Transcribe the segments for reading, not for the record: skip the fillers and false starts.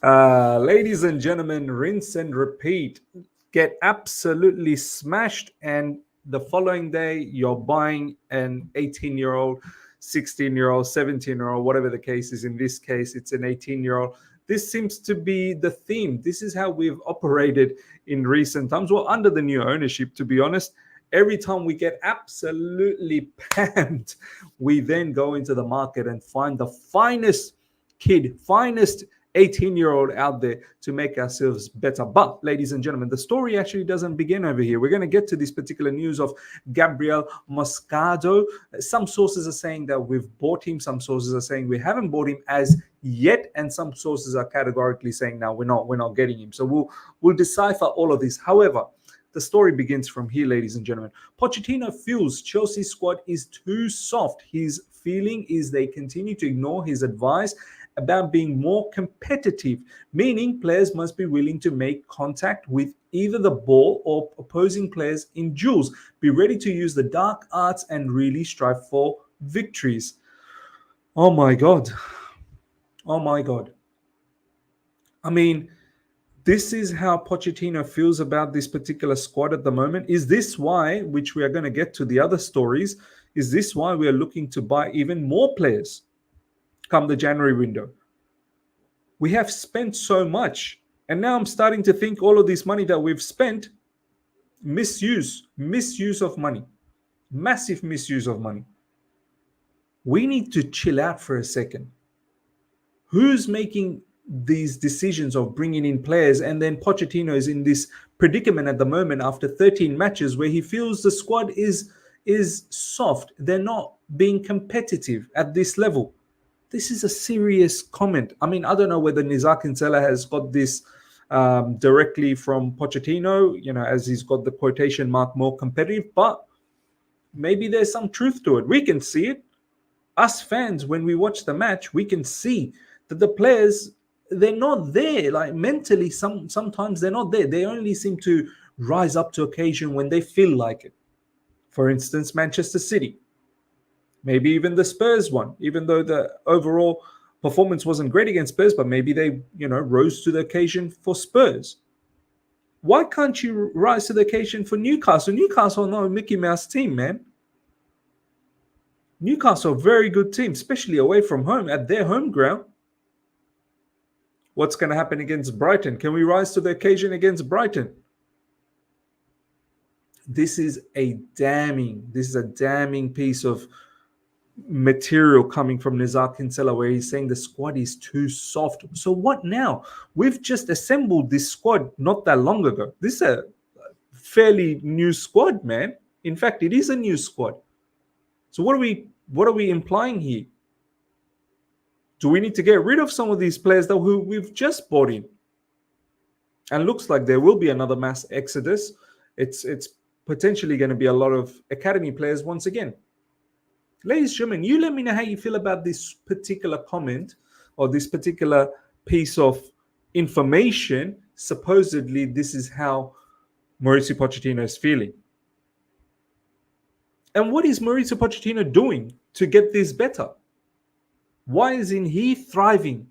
Ladies and gentlemen, rinse and repeat. Get absolutely smashed, and the following day, you're buying an 18-year-old, 16-year-old, 17-year-old, whatever the case is. In this case, it's an 18-year-old. This seems to be the theme. This is how we've operated in recent times. Well, under the new ownership, to be honest. Every time we get absolutely panned, we then go into the market and find the finest kid, finest 18-year-old out there to make ourselves better. But, ladies and gentlemen, the story actually doesn't begin over here. We're going to get to this particular news of Gabriel Moscardo. Some sources are saying that we've bought him. Some sources are saying we haven't bought him as yet, and some sources are categorically saying now we're not getting him. So we'll decipher all of this. However, the story begins from here, ladies and gentlemen. Pochettino feels Chelsea's squad is too soft. His feeling is they continue to ignore his advice about being more competitive, meaning players must be willing to make contact with either the ball or opposing players in duels, be ready to use the dark arts and really strive for victories. Oh my God. Oh my God. I mean, this is how Pochettino feels about this particular squad at the moment. Is this why, which we are going to get to the other stories, is this why we are looking to buy even more players come the January window? We have spent so much, and now I'm starting to think all of this money that we've spent, misuse of money, massive misuse of money. We need to chill out for a second. Who's making these decisions of bringing in players? And then Pochettino is in this predicament at the moment after 13 matches where he feels the squad is soft. They're not being competitive at this level. This is a serious comment. I mean, I don't know whether Nizar Kinsella has got this directly from Pochettino, as he's got the quotation mark more competitive, but maybe there's some truth to it. We can see it. Us fans, when we watch the match, we can see that the players, they're not there. Like mentally, sometimes they're not there. They only seem to rise up to occasion when they feel like it. For instance, Manchester City. Maybe even the Spurs one, even though the overall performance wasn't great against Spurs, but maybe they, rose to the occasion for Spurs. Why can't you rise to the occasion for Newcastle? Newcastle are not a Mickey Mouse team, man. Newcastle, a very good team, especially away from home, at their home ground. What's going to happen against Brighton? Can we rise to the occasion against Brighton? This is a damning piece of material coming from Nizar Kinsella, where he's saying the squad is too soft. So what now? We've just assembled this squad not that long ago. This is a fairly new squad, man. In fact, it is a new squad. So what are we implying here? Do we need to get rid of some of these players that who we've just bought in? And looks like there will be another mass exodus. It's potentially going to be a lot of academy players once again. Ladies and gentlemen, you let me know how you feel about this particular comment or this particular piece of information. Supposedly, this is how Mauricio Pochettino is feeling. And what is Mauricio Pochettino doing to get this better? Why isn't he thriving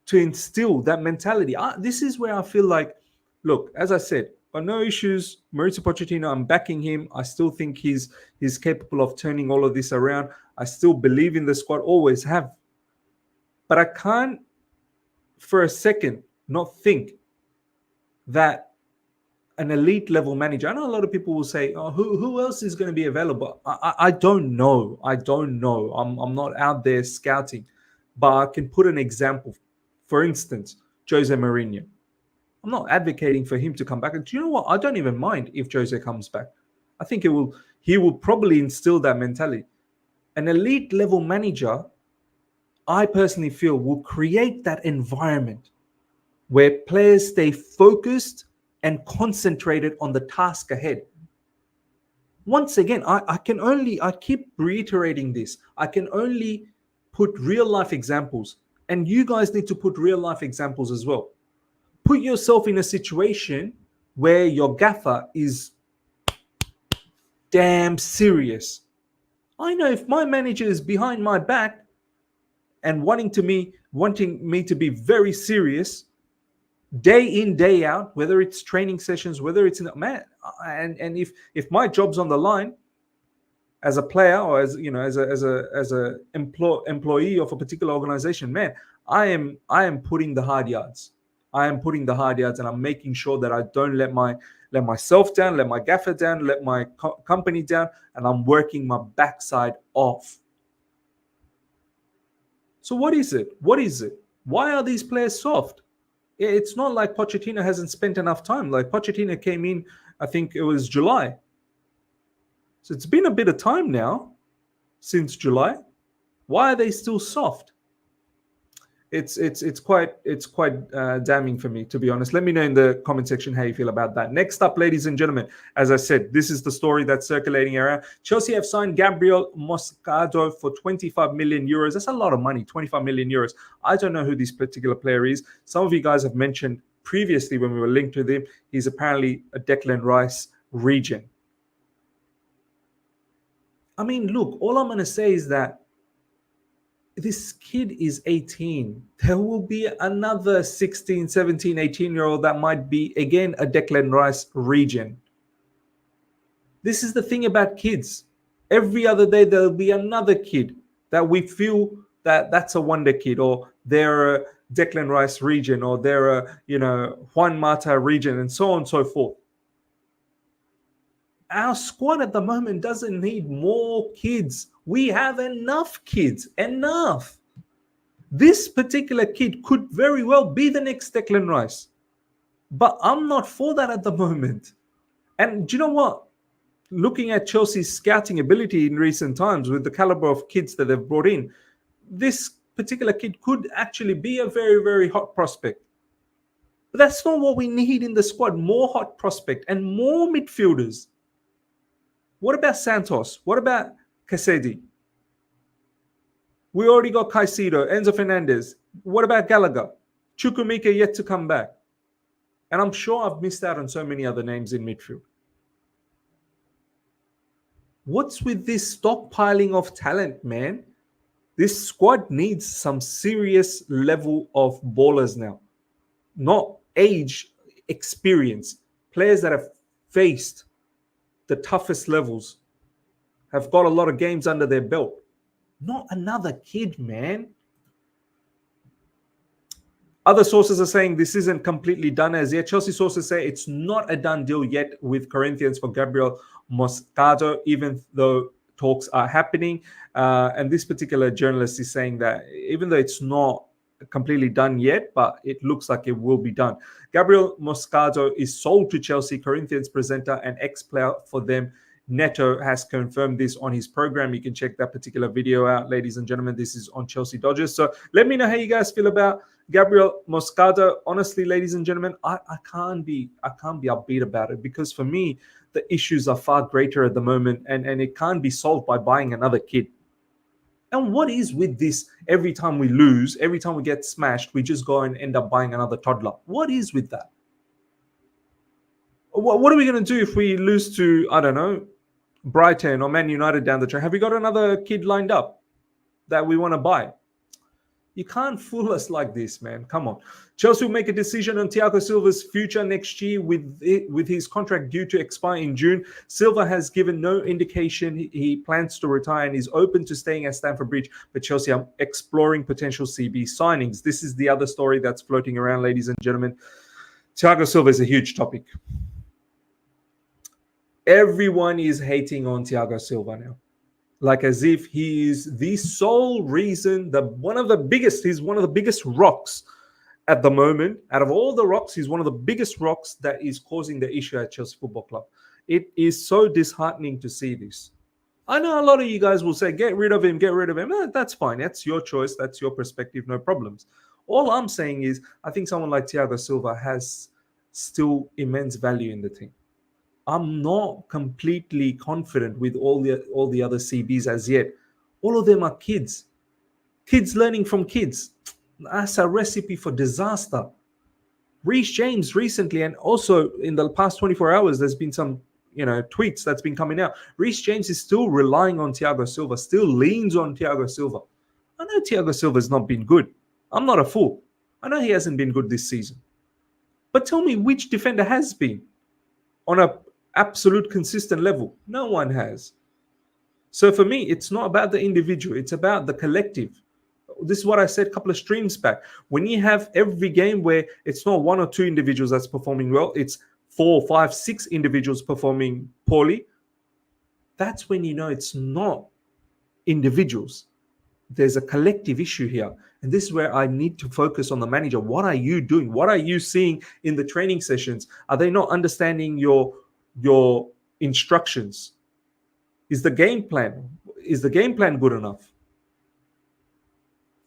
to instill that mentality? This is where I feel like, look, as I said, got no issues. Mauricio Pochettino, I'm backing him. I still think he's capable of turning all of this around. I still believe in the squad, always have. But I can't for a second not think that an elite level manager, I know a lot of people will say, oh, who else is going to be available? I don't know. I'm not out there scouting. But I can put an example. For instance, Jose Mourinho. I'm not advocating for him to come back. And do you know what? I don't even mind if Jose comes back. I think he will probably instill that mentality. An elite level manager, I personally feel, will create that environment where players stay focused and concentrated on the task ahead. Once again, I keep reiterating this. I can only put real life examples, and you guys need to put real life examples as well. Put yourself in a situation where your gaffer is damn serious. I know if my manager is behind my back, and wanting me to be very serious day in, day out, whether it's training sessions, whether it's in man, and if my job's on the line as a player or as a employee of a particular organization, man, I am putting the hard yards. I am putting the hard yards, and I'm making sure that I don't let myself down, let my gaffer down, let my company down, and I'm working my backside off. So what is it? What is it? Why are these players soft? It's not like Pochettino hasn't spent enough time. Like Pochettino came in, I think it was July. So it's been a bit of time now since July. Why are they still soft? It's quite damning for me, to be honest. Let me know in the comment section how you feel about that. Next up, ladies and gentlemen, as I said, this is the story that's circulating around. Chelsea have signed Gabriel Moscardo for 25 million euros. That's a lot of money, 25 million euros. I don't know who this particular player is. Some of you guys have mentioned previously when we were linked with him, he's apparently a Declan Rice regen. I mean, look, all I'm going to say is that this kid is 18. There will be another 16, 17, 18-year-old that might be, again, a Declan Rice regen. This is the thing about kids. Every other day, there'll be another kid that we feel that's a wonder kid, or they're a Declan Rice regen, or they're a, Juan Mata regen, and so on and so forth. Our squad at the moment doesn't need more kids. We have enough kids, enough. This particular kid could very well be the next Declan Rice. But I'm not for that at the moment. And do you know what? Looking at Chelsea's scouting ability in recent times with the caliber of kids that they've brought in, this particular kid could actually be a very, very hot prospect. But that's not what we need in the squad. More hot prospect and more midfielders. What about Santos? What about Casedi? We already got Caicedo, Enzo Fernandez. What about Gallagher? Chukwuemeka yet to come back. And I'm sure I've missed out on so many other names in midfield. What's with this stockpiling of talent, man? This squad needs some serious level of ballers now. Not age, experience. Players that have faced the toughest levels, have got a lot of games under their belt. Not another kid, man. Other sources are saying this isn't completely done as yet. Chelsea sources say it's not a done deal yet with Corinthians for Gabriel Moscardo, even though talks are happening. And this particular journalist is saying that even though it's not completely done yet, but it looks like it will be done. Gabriel Moscardo is sold to Chelsea. Corinthians presenter and ex-player for them, Neto, has confirmed this on his program. You can check that particular video out, ladies and gentlemen. This is on Chelsea Dodgers. So let me know how you guys feel about Gabriel Moscardo. Honestly, ladies and gentlemen, I can't be upbeat about it, because for me, the issues are far greater at the moment, and it can't be solved by buying another kid. And what is with this? Every time we lose, every time we get smashed, we just go and end up buying another toddler. What is with that? What are we going to do if we lose to, I don't know, Brighton or Man United down the track? Have we got another kid lined up that we want to buy? You can't fool us like this, man. Come on. Chelsea will make a decision on Thiago Silva'S future next year with his contract due to expire in June. Silva has given no indication he plans to retire and is open to staying at Stamford Bridge, but Chelsea are exploring potential CB signings. This is the other story that's floating around, ladies and gentlemen. Thiago Silva is a huge topic. Everyone is hating on Thiago Silva now, like as if he is the sole reason, he's one of the biggest rocks at the moment. Out of all the rocks, he's one of the biggest rocks that is causing the issue at Chelsea Football Club. It is so disheartening to see this. I know a lot of you guys will say, get rid of him. That's fine. That's your choice. That's your perspective. No problems. All I'm saying is I think someone like Thiago Silva has still immense value in the team. I'm not completely confident with all the other CBs as yet. All of them are kids. Kids learning from kids. That's a recipe for disaster. Reece James recently, and also in the past 24 hours, there's been some tweets that's been coming out. Reece James is still relying on Thiago Silva, still leans on Thiago Silva. I know Thiago Silva's not been good. I'm not a fool. I know he hasn't been good this season. But tell me which defender has been on a absolute consistent level. No one has. So for me, it's not about the individual, it's about the collective. This is what I said a couple of streams back. When you have every game where it's not one or two individuals that's performing well, it's 4, 5, 6 individuals performing poorly, that's when you know it's not individuals. There's a collective issue here. And this is where I need to focus on the manager. What are you doing? What are you seeing in the training sessions? Are they not understanding your instructions? Is the game plan good enough?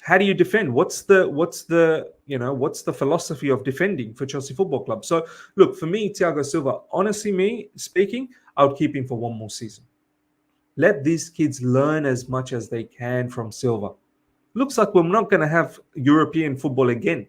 How do you defend? What's the philosophy of defending for Chelsea Football Club? So look, for me, Thiago Silva, honestly, me speaking, I would keep him for one more season. Let these kids learn as much as they can from Silva. Looks like we're not going to have European football again.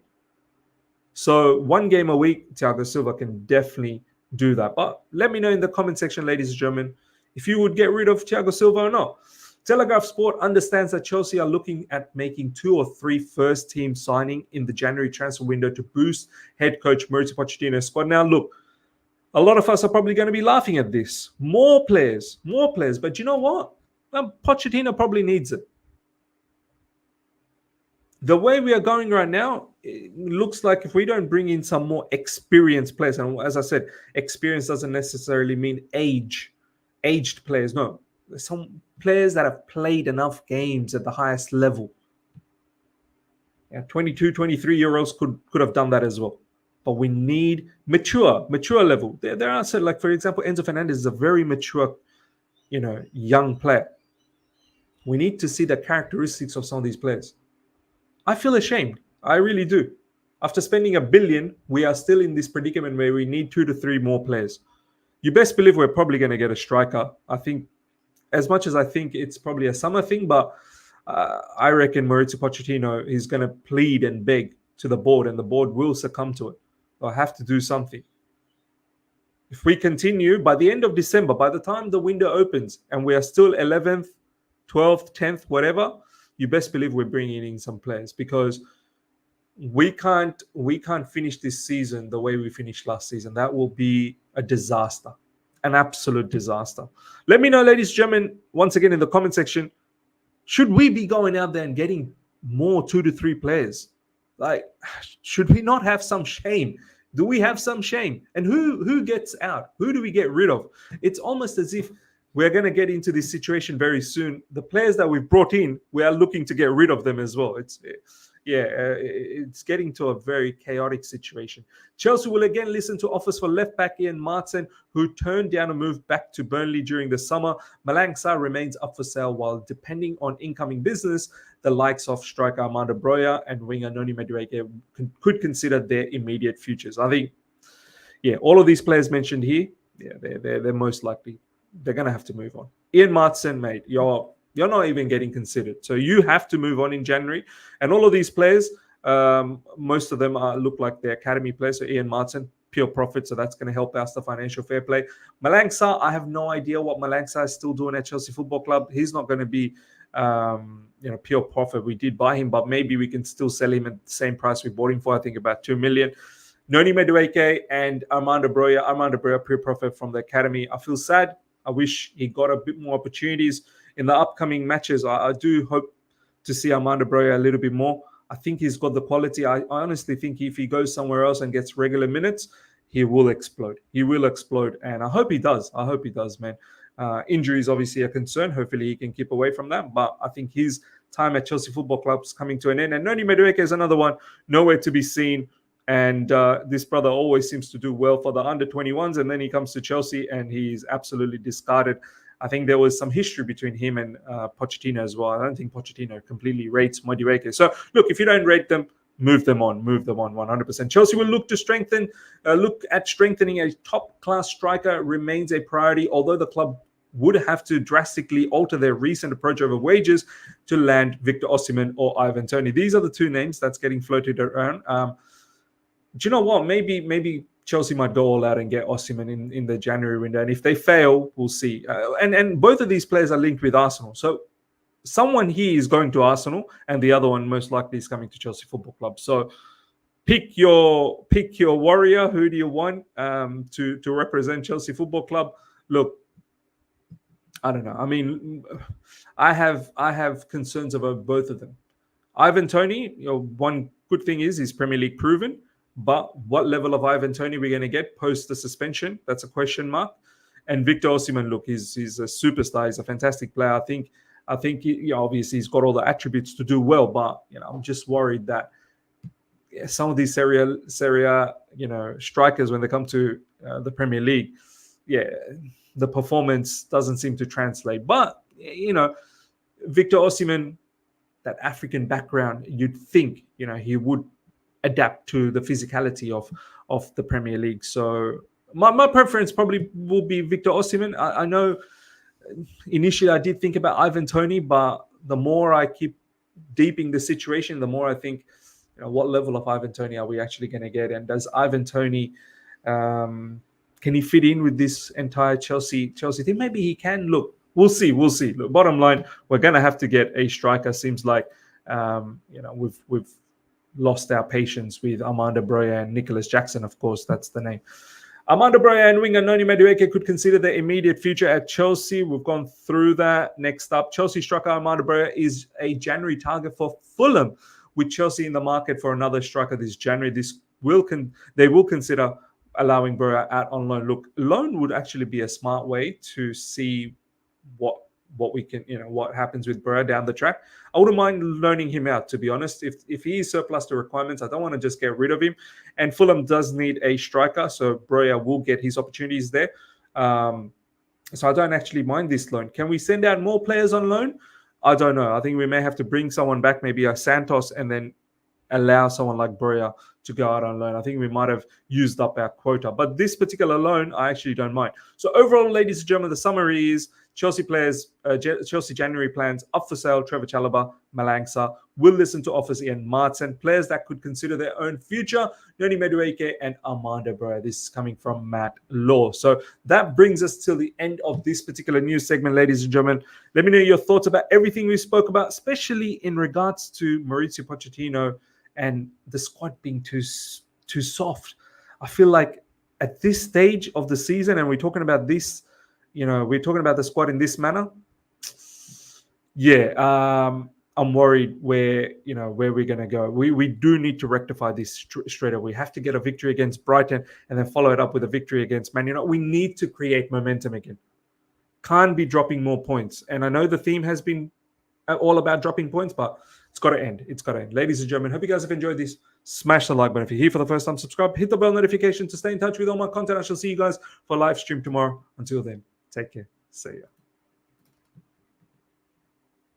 So one game a week, Thiago Silva can definitely do that. But let me know in the comment section, ladies and gentlemen, if you would get rid of Thiago Silva or not. Telegraph Sport understands that Chelsea are looking at making 2 or 3 first-team signing in the January transfer window to boost head coach Mauricio Pochettino's squad. Now, look, a lot of us are probably going to be laughing at this. More players. But you know what? Pochettino probably needs it. The way we are going right now, it looks like if we don't bring in some more experienced players, and as I said, experience doesn't necessarily mean aged players. No, there's some players that have played enough games at the highest level. 22, 23-year-olds could have done that as well. But we need mature level. There are certain, like for example, Enzo Fernandez is a very mature, young player. We need to see the characteristics of some of these players. I feel ashamed. I really do. After spending $1 billion, we are still in this predicament where we need 2 to 3 more players. You best believe we're probably going to get a striker. I think, as much as I think it's probably a summer thing, but I reckon Mauricio Pochettino is going to plead and beg to the board, and the board will succumb to it. They'll have to do something. If we continue, by the end of December, by the time the window opens, and we are still 11th, 12th, 10th, whatever, you best believe we're bringing in some players, because we can't finish this season the way we finished last season. That will be a disaster, an absolute disaster. Let me know, ladies and gentlemen, once again in the comment section, should we be going out there and getting more 2 to 3 players? Like, should we not have some shame? Do we have some shame? And who gets out? Who do we get rid of? It's almost as if we're going to get into this situation very soon. The players that we've brought in, we are looking to get rid of them as well. It's getting to a very chaotic situation. Chelsea will again listen to offers for left-back Ian Martin, who turned down a move back to Burnley during the summer. Malang Sarr remains up for sale, while depending on incoming business, the likes of striker Armando Broja and winger Noni Madueke could consider their immediate futures. I think, all of these players mentioned here, they're most likely, they're going to have to move on. Ian Martin, mate, you're not even getting considered. So you have to move on in January. And all of these players, most of them look like they're academy players. So Ian Martin, pure profit. So that's going to help us the financial fair play. Malang Sarr, I have no idea what Malang Sarr is still doing at Chelsea Football Club. He's not going to be, pure profit. We did buy him, but maybe we can still sell him at the same price we bought him for. I think about 2 million. Noni Madueke and Armando Broja, pure profit from the academy. I feel sad. I wish he got a bit more opportunities in the upcoming matches. I do hope to see Armando Broja a little bit more. I think he's got the quality. I honestly think if he goes somewhere else and gets regular minutes, he will explode. And I hope he does. Man. Injury is obviously a concern. Hopefully he can keep away from that. But I think his time at Chelsea Football Club is coming to an end. And Noni Madueke is another one, nowhere to be seen. And this brother always seems to do well for the under-21s. And then he comes to Chelsea and he's absolutely discarded. I think there was some history between him and Pochettino as well. I don't think Pochettino completely rates Madueke. So, look, if you don't rate them, move them on 100%. Chelsea will look at strengthening a top-class striker remains a priority, although the club would have to drastically alter their recent approach over wages to land Victor Osimhen or Ivan Toney. These are the 2 names that's getting floated around. Do you know what? Maybe Chelsea might go all out and get Osimhen in the January window. And if they fail, we'll see. And both of these players are linked with Arsenal. So someone here is going to Arsenal, and the other one most likely is coming to Chelsea Football Club. So pick your warrior. Who do you want to represent Chelsea Football Club? Look, I don't know. I mean, I have concerns about both of them. Ivan Toney, one good thing is he's Premier League proven, but what level of Ivan Toney we're going to get post the suspension? That's a question mark. And Victor Osimhen, look, he's a superstar. He's a fantastic player. I think obviously he's got all the attributes to do well, but I'm just worried that some of these Serie A, strikers, when they come to the Premier League, the performance doesn't seem to translate. But Victor Osimhen, that African background, you'd think he would adapt to the physicality of the Premier League. So my preference probably will be Victor Osimhen. I know initially I did think about Ivan Toney, but the more I keep deeping the situation, the more I think, what level of Ivan Toney are we actually going to get? And does Ivan Toney, can he fit in with this entire Chelsea team? Maybe he can. Look, we'll see. Look, bottom line, we're going to have to get a striker. Seems like, we've lost our patience with Armando Broja and Nicholas Jackson. Of course, that's the name. Armando Broja and winger Noni Madueke could consider their immediate future at Chelsea. We've gone through that. Next up, Chelsea striker Armando Broja is a January target for Fulham, with Chelsea in the market for another striker this January. They will consider allowing Broja out on loan. Look, loan would actually be a smart way to see what we can, what happens with Broja down the track. I wouldn't mind loaning him out, to be honest. If he is surplus to requirements, I don't want to just get rid of him. And Fulham does need a striker, so Broja will get his opportunities there. So I don't actually mind this loan. Can we send out more players on loan? I don't know. I think we may have to bring someone back, maybe a Santos, and then allow someone like Broja to go out on loan. I think we might have used up our quota. But this particular loan, I actually don't mind. So overall, ladies and gentlemen, the summary is Chelsea players, Chelsea January plans up for sale: Trevor Chalobah, Malangsa. Will listen to offers Ian Martin. Players that could consider their own future: Noni Madueke and Armando Broja. This is coming from Matt Law. So that brings us till the end of this particular news segment, ladies and gentlemen. Let me know your thoughts about everything we spoke about, especially in regards to Mauricio Pochettino and the squad being too soft. I feel like at this stage of the season, and we're talking about this, we're talking about the squad in this manner. I'm worried where we're going to go. We do need to rectify this straight away. We have to get a victory against Brighton and then follow it up with a victory against Man United. We need to create momentum again. Can't be dropping more points. And I know the theme has been all about dropping points, but it's got to end. It's got to end. Ladies and gentlemen, hope you guys have enjoyed this. Smash the like button. If you're here for the first time, subscribe. Hit the bell notification to stay in touch with all my content. I shall see you guys for a live stream tomorrow. Until then, take care. See ya.